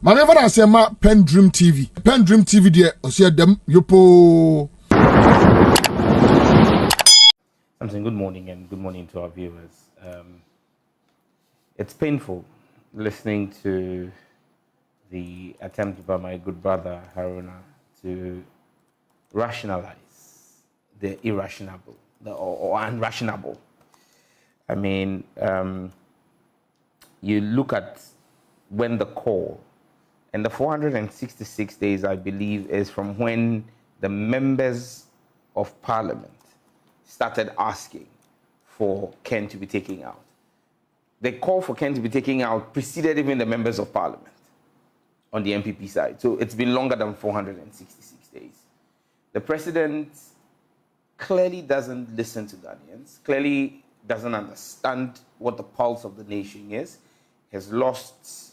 Maneva na sema PENDREAM TV. PENDREAM TV de osia dem yopo. Something. Good morning and good morning to our viewers. It's painful listening to the attempt by my good brother Haruna to rationalize the irrational, or unrationable. I mean, you look at when the call, and the 466 days, I believe, is from when the members of parliament started asking for Ken to be taken out. The call for Ken to be taken out preceded even the members of parliament on the MPP side. So it's been longer than 466 days. The president clearly doesn't listen to Ghanaians, clearly doesn't understand what the pulse of the nation is, has lost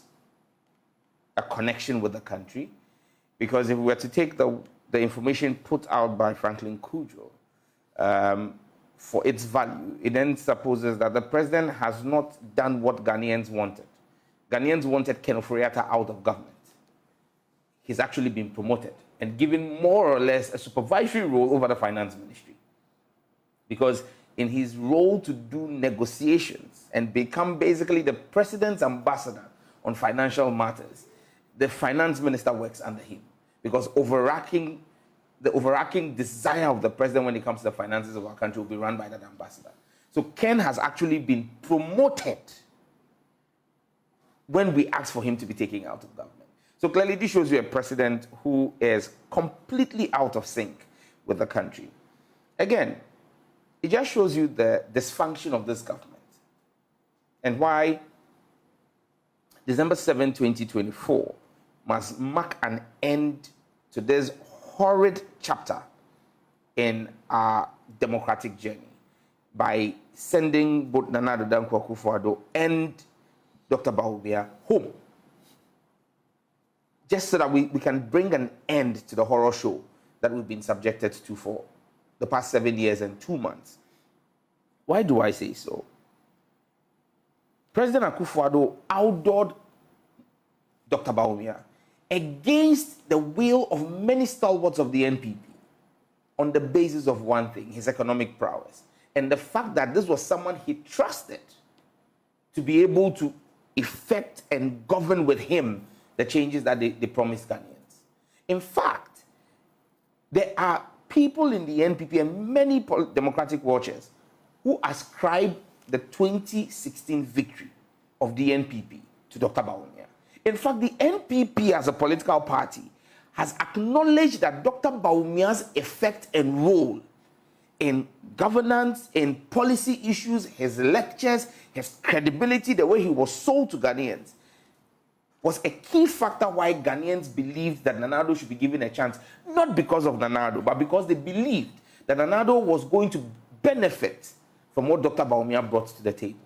a connection with the country. Because if we were to take the information put out by Franklin Cudjoe, for its value, it then supposes that the president has not done what Ghanaians wanted. Ghanaians wanted Ken Ofori-Atta out of government. He's actually been promoted and given more or less a supervisory role over the finance ministry. Because in his role to do negotiations and become basically the president's ambassador on financial matters, the finance minister works under him. Because the overarching desire of the president when it comes to the finances of our country will be run by that ambassador. So Ken has actually been promoted when we asked for him to be taken out of government. So clearly this shows you a president who is completely out of sync with the country. Again, it just shows you the dysfunction of this government and why December 7, 2024 must mark an end to this horrid chapter in our democratic journey by sending both Nana Addo Dankwa Akufo-Addo and Dr. Bawumia home, just so that we can bring an end to the horror show that we've been subjected to for the past 7 years and 2 months. Why do I say so? President Akufo-Addo outdoored Dr. Bawumia against the will of many stalwarts of the NPP on the basis of one thing, his economic prowess, and the fact that this was someone he trusted to be able to effect and govern with him the changes that they promised Ghanaians. In fact, there are people in the NPP and many democratic watchers who ascribe the 2016 victory of the NPP to Dr. Bawumia. In fact, the NPP as a political party has acknowledged that Dr. Bawumia's effect and role in governance, in policy issues, his lectures, his credibility, the way he was sold to Ghanaians, was a key factor why Ghanaians believed that Nana Addo should be given a chance, not because of Nana Addo, but because they believed that Nana Addo was going to benefit from what Dr. Bawumia brought to the table.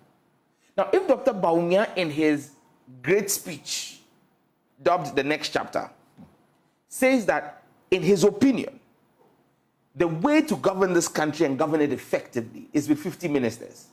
Now, if Dr. Bawumia, in his great speech, dubbed the next chapter, says that, in his opinion, the way to govern this country and govern it effectively is with 50 ministers.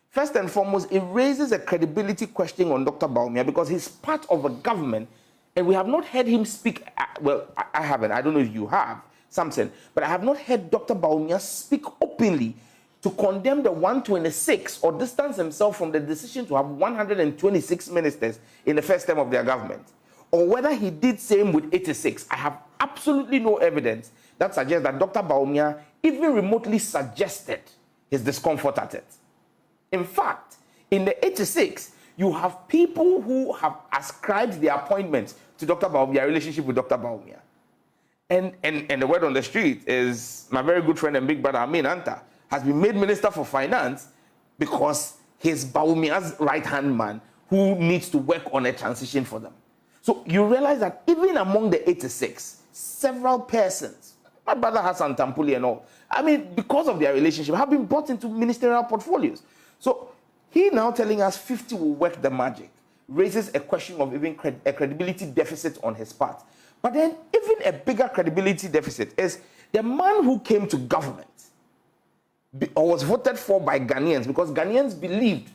First and foremost, it raises a credibility question on Dr. Bawumia because he's part of a government and we have not heard him speak. Well, I haven't. I don't know if you have, Samson, but I have not heard Dr. Bawumia speak openly to condemn the 126 or distance himself from the decision to have 126 ministers in the first term of their government. Or whether he did same with 86. I have absolutely no evidence that suggests that Dr. Bawumia even remotely suggested his discomfort at it. In fact, in the 86, you have people who have ascribed their appointments to Dr. Bawumia, relationship with Dr. Bawumia. And the word on the street is my very good friend and big brother Amin Anta has been made Minister for Finance because he's Bawumia's right-hand man who needs to work on a transition for them. So you realize that even among the 86, several persons, my brother Hassan Tampuli and all, I mean, because of their relationship, have been brought into ministerial portfolios. So he now telling us 50 will work the magic raises a question of even a credibility deficit on his part. But then even a bigger credibility deficit is the man who came to government or was voted for by Ghanaians because Ghanaians believed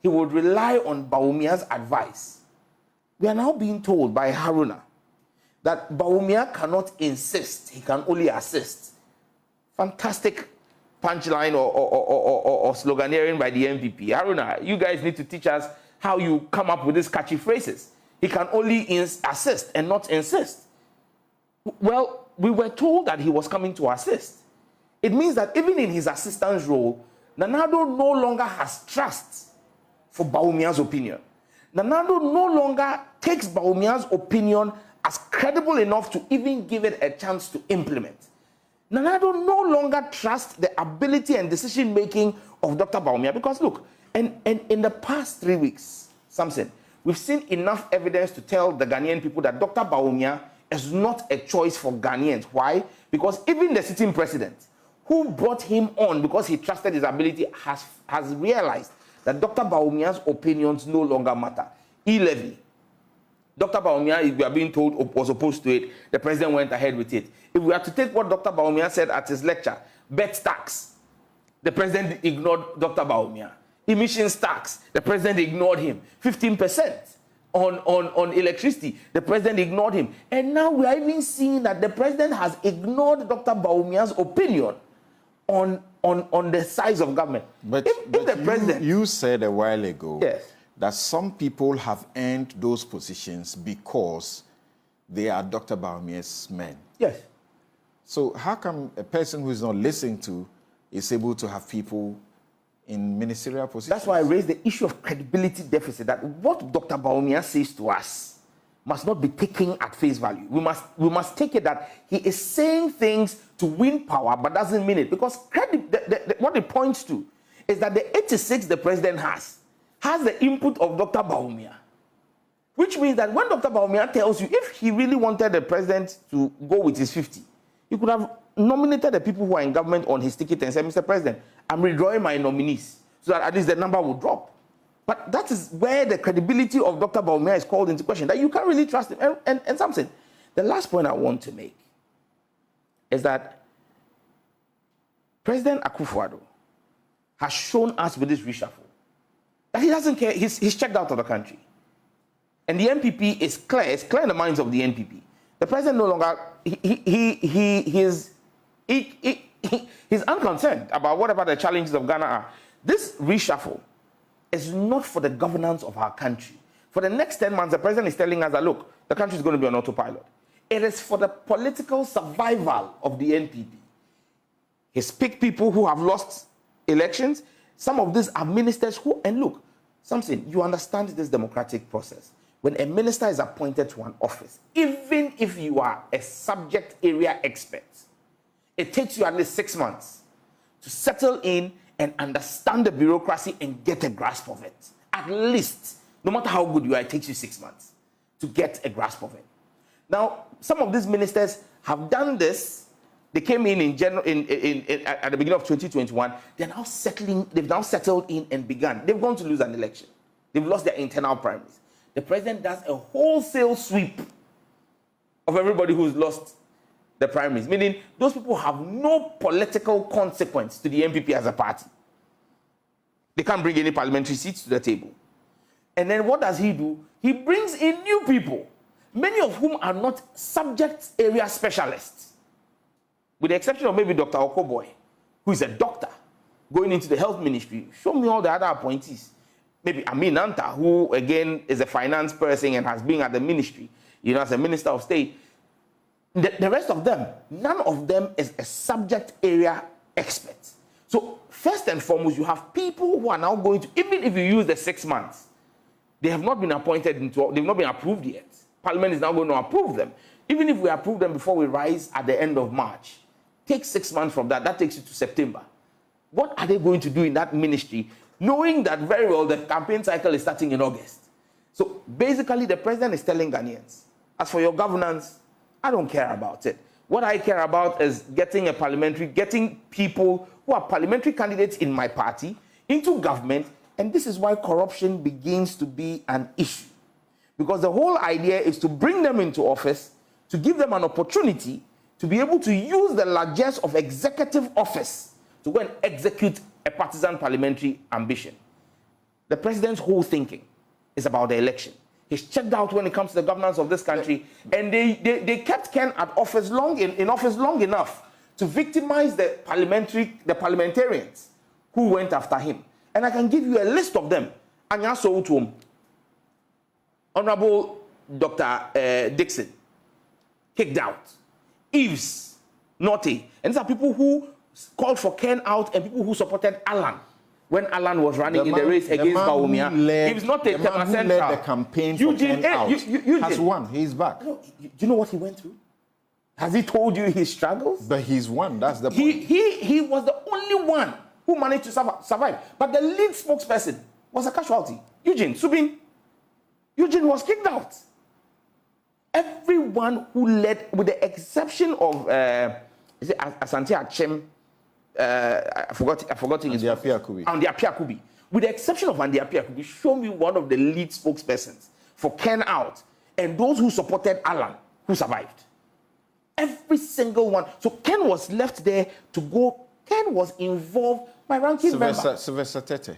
he would rely on Bawumia's advice We are now being told by Haruna that Bawumia cannot insist, he can only assist. Fantastic punchline or sloganeering by the NPP. Haruna, you guys need to teach us how you come up with these catchy phrases. He can only assist and not insist. Well, we were told that he was coming to assist. It means that even in his assistance role, Nanado no longer has trust for Bawumia's opinion. Nanado no longer takes Bawumia's opinion as credible enough to even give it a chance to implement. Nanado no longer trusts the ability and decision-making of Dr. Bawumia because, look, and in the past 3 weeks, Samson, we've seen enough evidence to tell the Ghanaian people that Dr. Bawumia is not a choice for Ghanaians. Why? Because even the sitting president, who brought him on because he trusted his ability, has realized that Dr. Bawumia's opinions no longer matter. E-levy. Dr. Bawumia, if we are being told, was opposed to it. The president went ahead with it. If we are to take what Dr. Bawumia said at his lecture, bet tax, the president ignored Dr. Bawumia. Emissions tax, the president ignored him. 15% on electricity, the president ignored him. And now we are even seeing that the president has ignored Dr. Bawumia's opinion on the size of government. But, if the president... You said a while ago, yes, that some people have earned those positions because they are Dr. Bawumia's men. Yes. So how come a person who is not listened to is able to have people in ministerial positions? That's why I raised the issue of credibility deficit, that what Dr. Bawumia says to us must not be taken at face value. We must take it that he is saying things to win power, but doesn't mean it. Because what it points to is that the 86 the president has the input of Dr. Bawumia. Which means that when Dr. Bawumia tells you, if he really wanted the president to go with his 50, he could have nominated the people who are in government on his ticket and said, Mr. President, I'm withdrawing my nominees, so that at least the number will drop. But that is where the credibility of Dr. Bawumia is called into question, that you can't really trust him. And something, the last point I want to make is that President Akufo-Addo has shown us with this reshuffle that he doesn't care. He's checked out of the country. And the NPP is clear. It's clear in the minds of the NPP. The president no longer, he's unconcerned about whatever the challenges of Ghana are. This reshuffle is not for the governance of our country. For the next 10 months, the president is telling us that, look, the country is going to be on autopilot. It is for the political survival of the NPP. He's picked people who have lost elections. Some of these are ministers who, and look, something, you understand this democratic process. When a minister is appointed to an office, even if you are a subject area expert, it takes you at least 6 months to settle in and understand the bureaucracy and get a grasp of it. At least, no matter how good you are, it takes you 6 months to get a grasp of it. Now, some of these ministers have done this. They came in at the beginning of 2021. They've now settled in and begun. They're going to lose an election. They've lost their internal primaries. The president does a wholesale sweep of everybody who's lost the primaries, meaning those people have no political consequence to the NPP as a party. They can't bring any parliamentary seats to the table. And then what does he do? He brings in new people, many of whom are not subject area specialists, with the exception of maybe Dr. Okoboy, who is a doctor going into the health ministry. Show me all the other appointees. Maybe Amin Anta, who again is a finance person and has been at the ministry, as a minister of state. The rest of them, none of them is a subject area expert. So first and foremost, you have people who are now going to, even if you use the 6 months, they have not been appointed they've not been approved yet. Parliament is now going to approve them. Even if we approve them before we rise at the end of March, take 6 months from that takes you to September. What are they going to do in that ministry, knowing that very well the campaign cycle is starting in August? So basically, the president is telling Ghanaians, as for your governance, I don't care about it. What I care about is getting people who are parliamentary candidates in my party into government, and this is why corruption begins to be an issue. Because the whole idea is to bring them into office, to give them an opportunity to be able to use the largesse of executive office to go and execute a partisan parliamentary ambition. The president's whole thinking is about the election. He's checked out when it comes to the governance of this country. And they kept Ken at office in office long enough to victimize the parliamentarians who went after him. And I can give you a list of them. Anyaso Utum, Honorable Dr. Dixon, kicked out. Eves, Naughty. And these are people who called for Ken out and people who supported Alan when Alan was running in the race against Bawumia. He was not a man who led the campaign for Ken out has won. He's back. Do you know what he went through? Has he told you his struggles? But he's won. That's the point. He was the only one who managed to survive. But the lead spokesperson was a casualty. Eugene Subin. Eugene was kicked out. Everyone who led, with the exception of is it Asante Achem, I forgot his name. Andy Apiakubi. With the exception of Andy Apiakubi, show me one of the lead spokespersons for Ken out and those who supported Alan who survived. Every single one. So Ken was left there to go. Ken was involved. My ranking member. Sylvester Tete.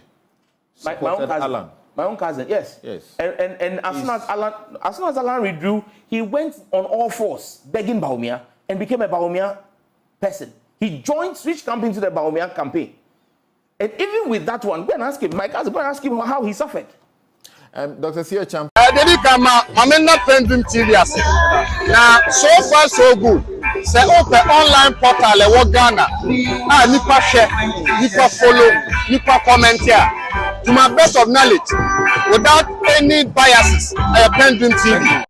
My own cousin. Alan. My own cousin, yes. And as soon as Alan withdrew, he went on all fours begging Bawumia and became a Bawumia person. He joined, switched campaign to the Bawumia campaign. And even with that one, go and ask him, my cousin, go and ask him how he suffered. Dr. Theo Champ. I'm not PENDREAM TV. Now, so far, so good. Say, open online portal, Ghana. Nipa share, Nipa follow, Nipa comment here. To my best of knowledge, without any biases, I PENDREAM TV.